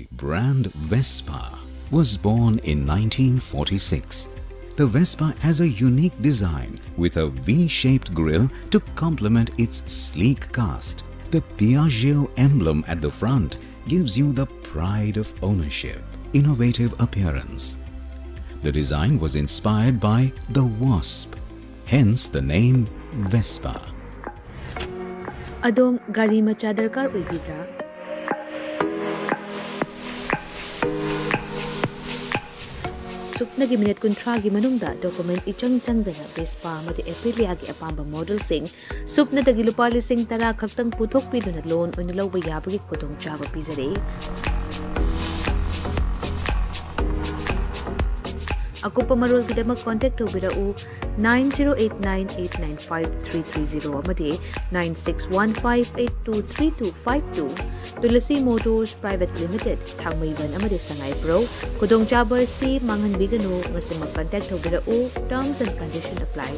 luxury brand Vespa was born in 1946. The Vespa has a unique design with a V-shaped grille to complement its sleek cast. The Piaggio emblem at the front gives you the pride of ownership, innovative appearance. The design was inspired by the wasp, hence the name Vespa. Adom gari macha darkar oibidra? Sukna gi minute kuntra gi manungda document ichang changdana Vespa amadi Aprilia gi apamba model sing supna dagi lupa lising tara khaktang puthok piduna loan oina lawba yabagi khudong chaba pizare. Akupa marol gidama contact tobirau 9089895330 amadi 9615823252 Tulasi Motors Private Limited Thangmaiban amadi Sangai Pro Kudong Chaba si mangan bigano ngasi mag-contact tobirau terms and conditions apply.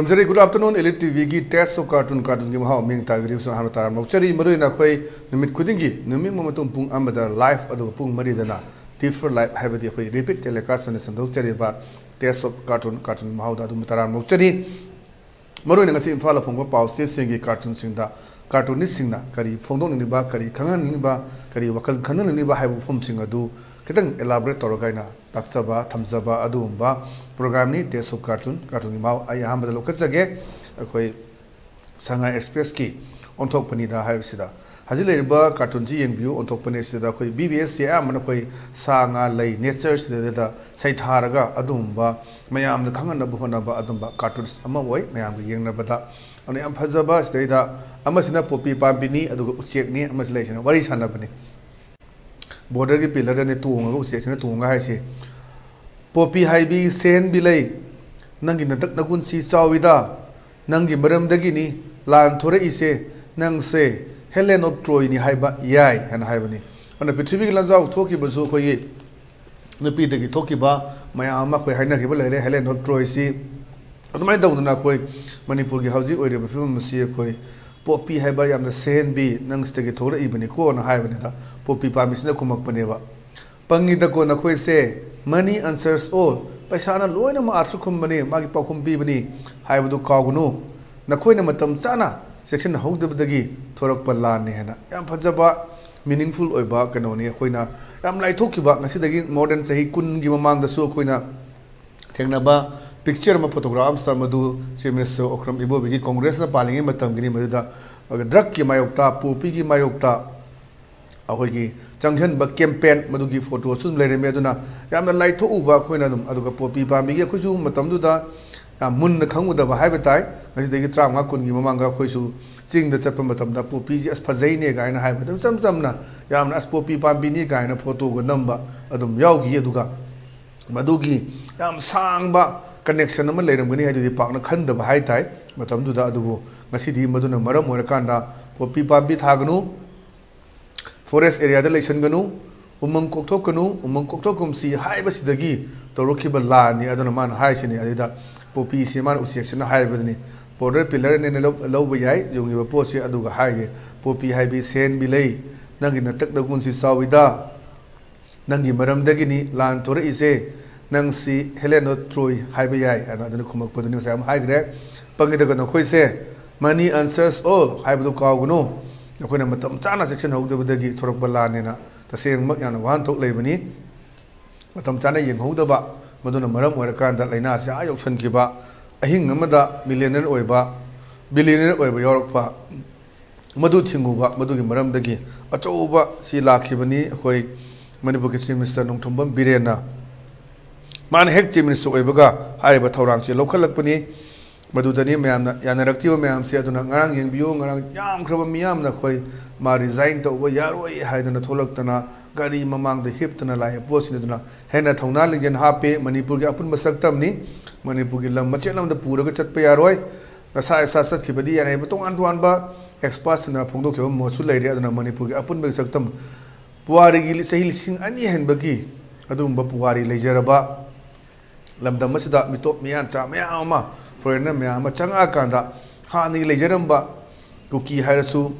Good afternoon, ELITETV ki test of cartoon ki maha ming ta video so hanu taram nokchari maru na khoi numit khudingi numi momatum pung amada live adu pung mari dana different live habati khoi repeat telecast on sandok chari ba test of cartoon maha da adu taram nokchari maru na ngasi imphal phongba pause singi cartoon singda cartoonist singna kari phongdong ni ba kari khangan ni ba kari wakal khanan ni ba haibu phom sing adu kitang elaborate torogaina takchaba thamjaba adumba program ni test of cartoon ni mau ai hamba da lokachage akoi Shanghai Express ki onthok pani da haibsida hajile ba cartoon ji yeng view onthok pani sida khoi BBS ya amana khoi sanga lei nature sida da sai tharaga adumba mayam da khangana bu hona ba adumba cartoons ama oi mayam gi yengna bada ani am phajaba sida amasina popi pambini aduga uchek ni amasle sina wari sana bani border ki pillar ne tuunga uchek ne tuunga haise Popi haibi sen bilay nangi natak nakun si chawida nangi maram dagi ni lan thore ise nang se Helen of Troy ni haiba yai hana haibani ana prithvi ki lanjaw thoki bazu khoi nupi dagi thoki ba maya ama khoi haina ki balai Helen of Troy si adumai dawna khoi Manipur gi hauji oire ba film si khoi Popi haiba yamna sen bi nang ste gi thore ibani ko na haibani da Popi pa misna kumak paneba pangi da ko na khoi se Money answers all. Paisana loina ma atsu kumbani magi pakum bibani haibudu kawgunu nakhoi na matam chana section hogdabdagi thorak pallan ne hena yam phajaba meaningful oiba kanoni khoina yam laithokiba ngasidagi modern sahi kun gi mamang da su khoina thengna ba picture ma photograph sa madu chemres okram ibo bigi congress na palingi matam gini maduda drug ki mayokta popi gi mayokta ahogi changhan ba campaign madugi photo sun lere me aduna yamna laitho uba khoina dum aduga popi pambi ge khoju matam du da mun na khangu da ba haiba tai ngasi degi tranga kun gi mamanga khoisu ching da chapa matam da popi ji as phajai ne ga ina haiba dum sam sam na yamna as popi pambi ni ga ina photo go namba adum yaw gi aduga madugi yam sang ba connection ma leram gani haidu di pakna khan da ba hai tai matam du da adubu ngasi di maduna maram mora kanda popi pambi thagnu forest area da lesion ganu umang kokthok kanu umang kokthok kumsi haiba sidagi torokiba la ni adana man hai sini adida popi si man usection haiba ni border pillar ne lo yai yungi ba posi aduga hai popi haibi sen bilei nangi natak da kunsi sawida nangi maram dagi ni lan tore ise nangsi Helen of Troy haiba yai adana kumak poduni sam hai gre pangi da kana khoise money answers all haiba du kawguno nakoina matam chana section hogdabadagi thorak balane na taseng mak yana wan thok leibani matam chana yeng hogdaba maduna maram oirakan da laina se ayok sankiba ahing amada millionaire oiba billionaire oiba yorokpa madu thinguba madugi maram dagi achouba si lakhibani khoi Manipur ki Chief Minister Nongthombam Birena man hek Chief Minister oibaga haiba thorang che lokhalakpani madudani mayamna yanaraktiba mayamse aduna ngarang yengbiyo ngarang yam khraba miyamna khoi ma resign to wa yaroi haidana tholaktana gari mamang de hiptana lai posina duna hena thongna lingen hape manipur ge apun basaktam ni manipur ge lam machelam da pura ge chatpe yaroi nasa esa sat khibadi yanai butong antuan ba experts na phongdo kheba mochu leire aduna manipur ge apun basaktam puari gi sahil sing ani hen bagi adum ba puari lejeraba lamdam masida mitop miyan cha mayama foreigner mayama changa kanda hani lejeramba kuki harasu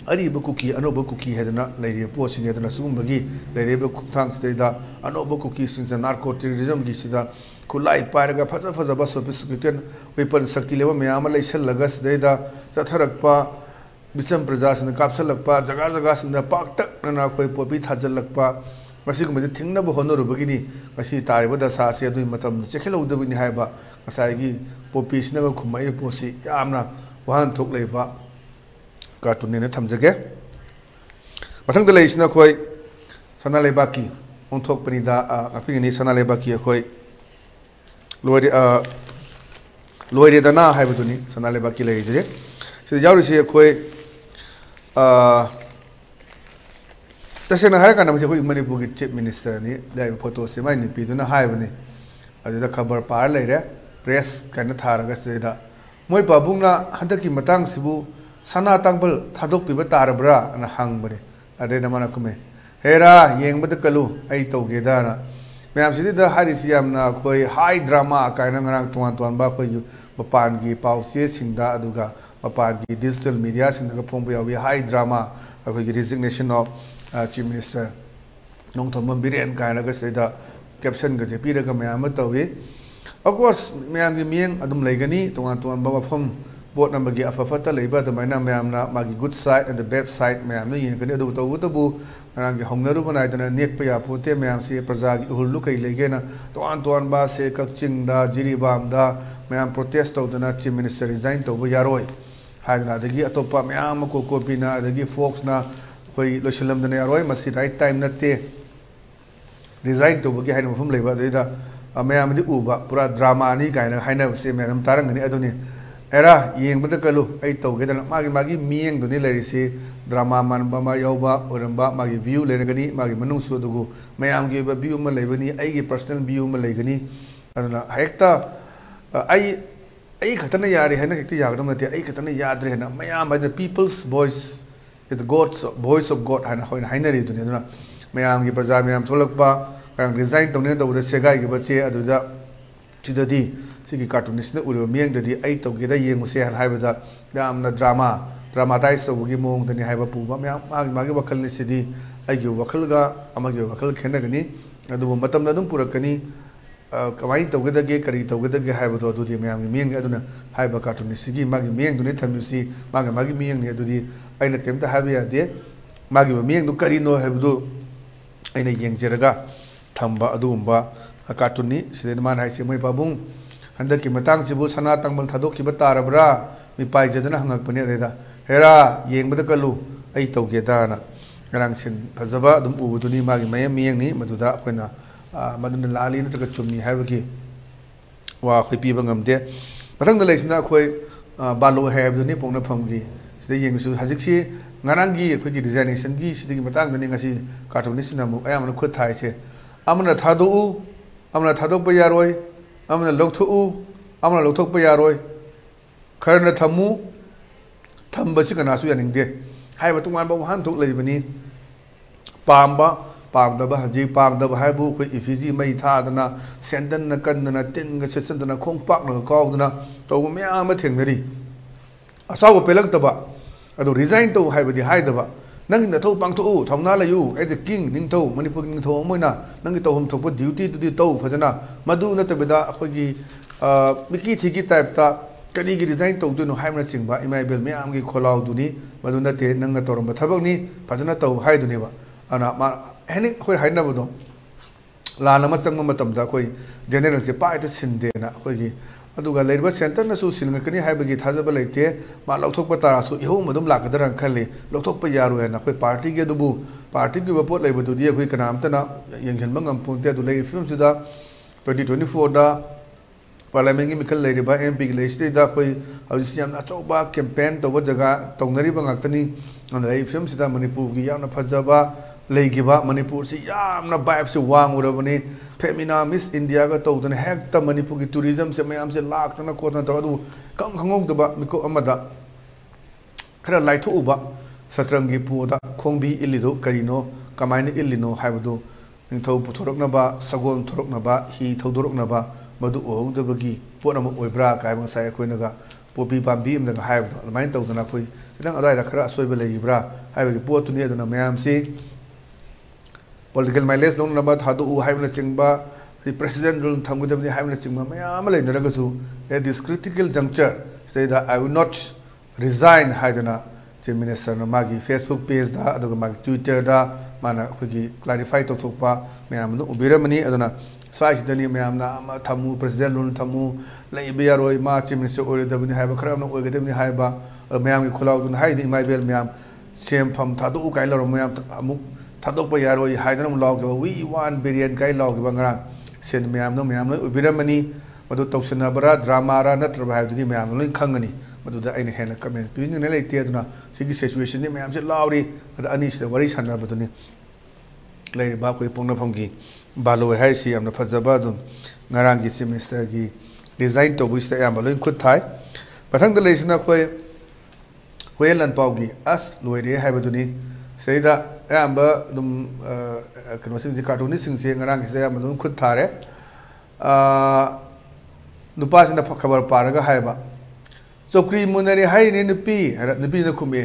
ariba kuki anoba kuki hedana leire posin hedana sumbagi leire thang sida anoba kuki sinsa narcoticism gi sida kulai paraga faza faza ba sophisticated weapon sakti lewa mayama leisal lagas deida chatharakpa bisam prajasin kapsalakpa jaga jaga sinda pak tak na khoi popi thajalakpa masigumbase thingnaba honorubagini masi tariba dasa se adui matam chekhelodabini haiba masai popi sinaga khumai posi yamna wahan thok leiba cartoon ne thamjage mathang da leisna khoi sana lebaki on thok pani da apingini sana lebaki khoi loire dana haibuduni sana lebaki leide se jawri se khoi तसेना हर काना मुझे कोई मणिपुर की chief minister ने live photo से मैं निपी तो ना हाय बने अजय खबर पार ले रहे प्रेस करने थारा का सेदा मोई बाबुंग ना हंदा की मतंग सिबु सना तंगबल थादोक पिबा तारबरा ना हंग बने अदे दमना कुमे हेरा येंग बद कलु आई तो गेदा ना मैं आप सीधे हरिसियाम ना कोई हाई ड्रामा कायना ngरang tuan tuan ba कोई मपान की पाउसे सिंदा अदुगा मपान की डिजिटल मीडिया सिंदा का फोंबो यावी हाई ड्रामा कोई resignation of Chief Minister Nong Thomam Biren kaina ga seda caption ga je pira ga mayam tawi of course mayam gi mieng adum leigani tongan tongan ba phom bot number gi afafata leiba da maina mayam na magi good side and the bad side mayam na yen kani adu to bu rang gi hongnaru banai dana nek pa ya phote mayam se praja gi uhulu kai leigena tongan tongan ba se kakching da jiribam da mayam protest to dana Chief Minister resign to bu yaroi haidna dagi atopa mayam ko ko bina dagi folks na कोई लोशलम दने यारोय मसी right time नते design तो बगे हाइन मफम लेबा देदा मयामदि उबा पूरा drama नि कायना हाइना से मैम तारंगनि अदुनि एरा येंबद कलु आई तौगेदन मागी मियेंग दुनि लेरिसि ड्रामा मानबा मा यौबा ओरंबा मागी व्यू लेरगनि मागी मनुसु दुगु मयामगी व्यू म लेबनि आईगी पर्सनल व्यू म लेगनि अदुना हेक्ता आई खतन यारे हैना हेक्ता यागदम नते आई खतन याद्रे हैना मयाम by the people's voice the God's voice of God hana hoina hainari duni duna mayam gi praja mayam tholakpa karang resign tawne da uda segai gi bache aduda chidadi sigi cartoonist na uro mieng dadi ai tawge da yeng se hal haibada yamna dramatize tawgi mong dani haiba puba mayam magi wakal ni sidi ai gi wakal ga amagi wakal khenagani adu matam na dum purakani kamai tawgedage kari tawgedage haibado adudi mayam gi mieng aduna haiba cartoonist gi magi mieng duni thamisi magi mieng ni adudi aina kemta habi ade magi mieng du kari no habdu aina yengjeraga thamba adumba cartoon ni side man haise moi babung handa ki matang sibu sana tangbal thadok ki batarabra mi pai jedana hangak pani ada hera yengbada kalu ai tawge da na ngarang sin phajaba dum ubuduni magi mieng ni maduda akoina maduna lali na taka chumni habaki wa khoi pi bangam de mathang da leisna khoi balo habdu ni pongna phamgi yengu haziksi ngarangi khoi gi designation gi sidigi matang dani ngasi cartoonist na mu ayamna khut thai che amna thadok pa yaroi amna lokthok pa yaroi kharna thamba si kana su yaning de hai ba tungwan ba han thok lei bani pamda haji pamda haibu khoi ifiji mai tha dana sendan na kan na tin ga sesan dana khong pak na kaw dana to me ama thengnari asaw pelak taba ado resign to haibadi haidaba nang na tho pang tho thongna la yu as a king ning tho manipur ning tho moina nang to hom thok duty to di to phajana madu na tabeda akhoi miki thigi type ta kadi gi resign to du no haimna singba email me am gi kholaw du ni madu na te nang na torom thabak ni phajana to haidu ni ba ana ma heni akhoi haina bodo la lama sangma matam da akhoi general se pa ita sinde na akhoi gi aduga leiba center na su silngakani haibagi thajaba leite ma lokthokpa tara su ihom madum lakadara khali lokthokpa yaru na khoi party ge dubu party gi bapot leiba du di khoi kanam ta na yenghen bangam ponte du lei film sida 2024 da parliament की मिखल लेरिबा MP की legislative कोई हौजिसि यामना अचौबा campaign तौब जगह तौनरिबा ngakतनी अनदai film सिदा मणिपुर की यामना फजबा लेगिबा मणिपुर से यामना vibe से वांगुरबनी Femina miss India का तौदन हेक्ता मणिपुर की टूरिज्म से मयाम से लाखतना कोतना तौदु कम खंगोदबा मिको अमदा खरा लाइथोउबा सत्रंगी पुदा खोंबी इलिदो करिनो कमाइन इलिनो हाइबदो निंथौ पुथोरकनबा सगोन थोरकनबा हि थौदोरकनबा मधु ओहौदबगी पोनम ओइब्रा कायबं साय अखोइनगा पोपी पाम्बी अमदगा हाइबदो अदमाइन तौदना अखोइ खितंग अदाइदा खरा असोइबा लेइब्रा हाइबगी पोतुनि अदुना मयाम से political mileage long number thadu haibna chingba the president rule thamgudabni haibna chingba mayam leinaragasu at this critical juncture say that I will not resign haidana chief minister na magi Facebook page da aduga magi Twitter da mana khogi clarify to thokpa mayam no ubiramani aduna swasidani mayam na thamu president rule thamu leibe yaroi ma chief minister oidabni haiba kharam no oigadabni haiba mayam gi khulaw dun haidi maibel mayam sem pham thadu kailaro mayam amuk थादोप यारोई हाइदनम लाउगिबा we 1 billion काई लाउगिबा ngara sen myam no ubiramani madu tausanabara drama ra natraba haidudi myam loi khangani madu da aina hena comment ping ne leite aduna sigi situation ni myam se lauri ada ani se wari sanna baduni lei ba koi pongna phomgi balo hai si amna phajaba dum ngarang gi semester gi design to buista yam loi khut thai pathang da leisna khoi hoelan pawgi as loire haibaduni seida ayamba dum kanosim ji cartoonist sing se ngarang se ayamba dum khut thare nupa sina khabar paraga haiba chokri munari hai ne nupi na khumi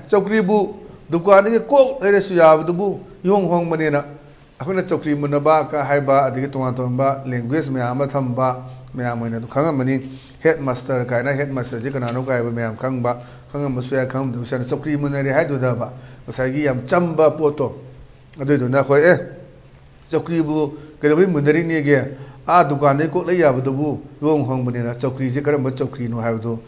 chokri bu dukan ni ko ere su yab du bu yong hong mane na akhona chokri munaba ka haiba adigi tonga tomba language me ama thamba me amana du khanga mani headmaster ka na headmaster ji kana no ka ba me am khangba khanga masuya kham du san chokri munari hai du da ba masagi yam chamba poto adu du na khoi chokri bu ke da munari ni ge a dukan ni ko le yab du bu yong hong mane na chokri ji karam chokri no hai du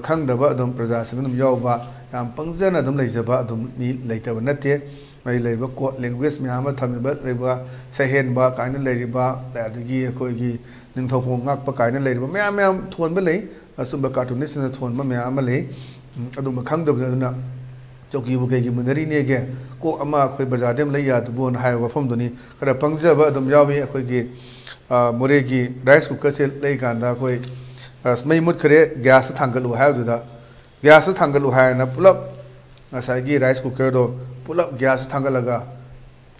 khang da ba dum praja sin dum yaw ba yam pangjana dum lei jaba dum ni leita ba nate mai leiba ko language me ama thami ba leiba sahen ba kaina leiriba adigi khoi gi ningthok ngak pa kaina leiriba me am thon ba lei asumba cartoonist na thon ma me ama lei adu ma khang da na choki bu ke gi munari ne ge ko ama khoi bazaar dem lei ya du bon hai wa phom duni khara pangja ba dum yawi khoi gi more gi rice cooker se lei kan da khoi mai mut khare gas thangalu hai du da gas thangalu hai na pulap asai gi rice cooker do pulap gas thangalaga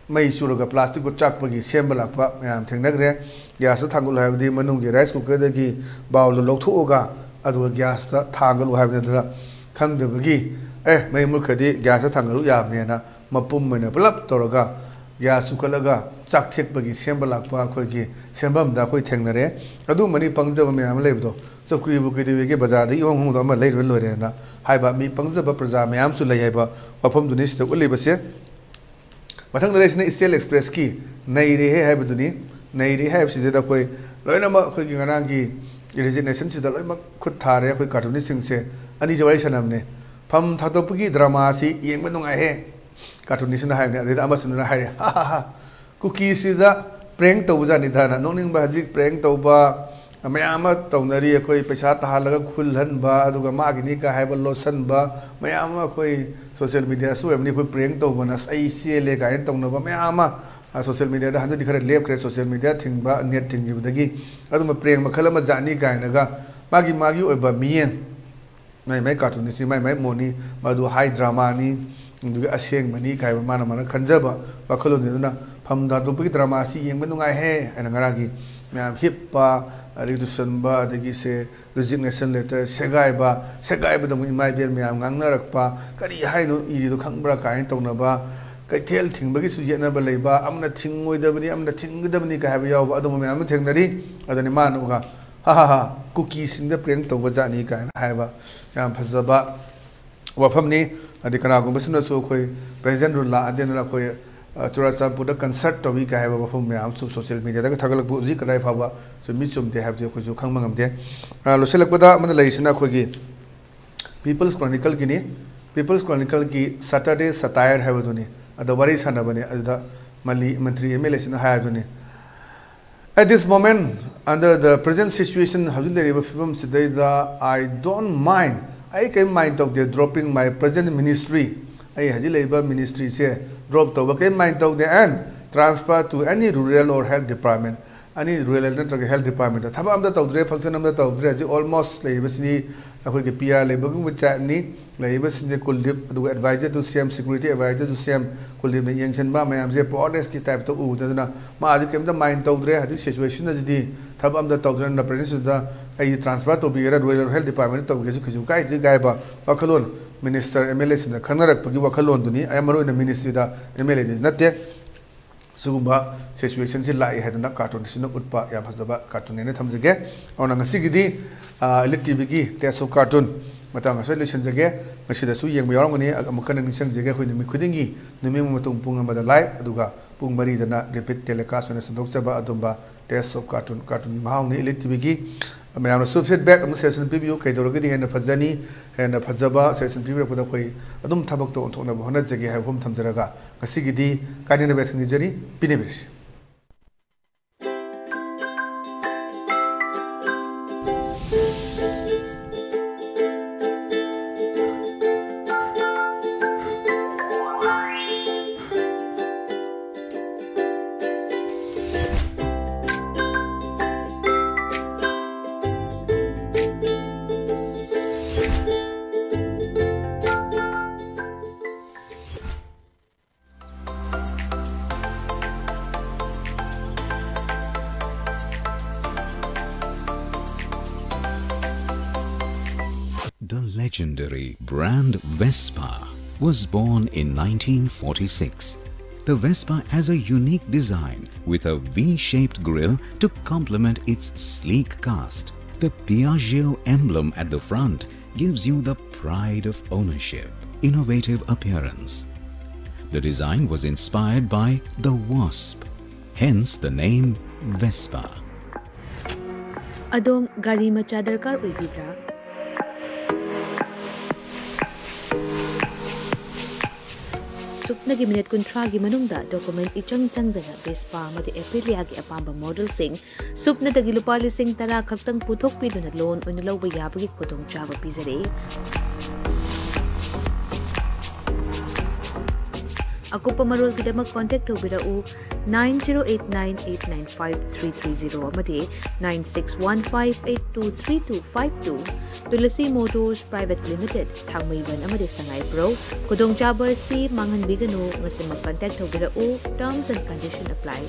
mai suraga plastic ko chakpagi sembala pa mayam thengnagre gas thangul haibdi manung gi rice cooker da gi bawl lokthoga adu gas ta thangalu haibda da khangdebagi mai mulkhadi gas thangalu yabne na mapum mena pulap toraga gas sukalaga chak thekpagi sembala pa khoi gi sembam da khoi thengnare adu mani pangjaba mayam leibdo chokri bu kidi ge bazar da yong hong da ma leir lore na haiba mi pangjaba praja mayam su lei haiba wafam dunis ta uli base mathang da lesna Steel Express ki nei re hai baduni nei re hai si da khoi loina ma khoi gi ngarang gi resignation si da loi ma khut thare khoi cartoonist sing se ani jawai sanam ne pham thatopgi drama si yeng ma nungai he cartoonist na hai ne da ama sunna hai ha ha cookie si da prank to buja ni dhana noning ba hajik prank to ba mayama taunari khoi paisa tahalaga khulhan ba aduga magini ka haiba lotion ba mayama khoi social media su emni khoi prank to bana sai sele ka en tongna ba mayama social media da handa dikhare lep khre social media thingba net thing gibdagi aduma prank makhala ma jani ka naga magi oiba mien mai cartoonist mai moni madu high drama ni duga aseng mani kai mana khanjaba bakhalo ni na phamda do pi drama si yeng ba nungai he ana ngaragi myam hip pa reduction ba adagi se resignation letter segai ba dum mai bel myam ngangnarak pa kari haino iri do khangbra kai tongna ba kai thel thingbagi su yena ba leiba amna thingoi dabani amna thingdabani ka haba yaw ba adum myam thengnari adani manuga ha cookie sing the prank to ba jani kai haiba yam phajaba wafam ni adi kana gum basna so khoi president rulla adena khoi Churachandpur da concert to bi ka haiba wafam me am social media da thagalak bu ji kadai phaba so mi chum de have je khoi ju khangma ngam de lo selak pada man laisina khoi gi People's Chronicle ki ni People's Chronicle ki Saturday satire haiba duni ada wari sana bane ada mali mantri MLA sina haiba duni At this moment, under the present situation, I don't mind. I can mind of the dropping my present ministry. I ministry drop to mind of the end transfer to any rural or health department. Any rural health department. Function almost PR labor with chatney, labor advisor to CM security advisor to CM Youngson police type to Udana. Came the mind of the situation as the Tabam the Taudan the president of the transfer to be a rural health department of Gizukai, Gaiba, Wakalon, Minister MLS in the Kanarak Wakalon Duni, I am in the ministry that MLS not yet. Sugumba situation si lai hai na cartoon sino utpa ya phasaba cartoon ne thamjage auna ngasi gidi ELITETV ki teso cartoon matang solution jage ngasi da su yeng mayarong ni amukan ning sang jage khoi nimi khudingi nimi matung pung amada live aduga pung mari dana repeat telecast ne sandok chaba adumba teso cartoon ni mahang ni ELITETV ki mayam na feedback am session preview kai dorogadi hen phajani hen phajaba session preview poda khoi adum thabak to thona bhona jage ha hom thamjaraga ngasi gidi kanina bethni jari pinebish. The legendary brand Vespa was born in 1946. The Vespa has a unique design with a V-shaped grille to complement its sleek cast. The Piaggio emblem at the front gives you the pride of ownership, innovative appearance. The design was inspired by the wasp, hence the name Vespa. Adom gari macha darkar oibibra? Supnagi minute kuntragi manungda document ichang dana Vespa amadi Aprilia gi apamba model sing supna dagi lupa lising tara khaktang puthok piduna loan oina lawba yabagi khudong chaba pizare. Akupa marol kidamak contact obirau 9089895330 amadi 9615823252 Tulasi Motors Private Limited Thangmaiban amadi Sangay Pro Kudong chaba si mangan bigano ngasi mag contact obirau terms and condition apply.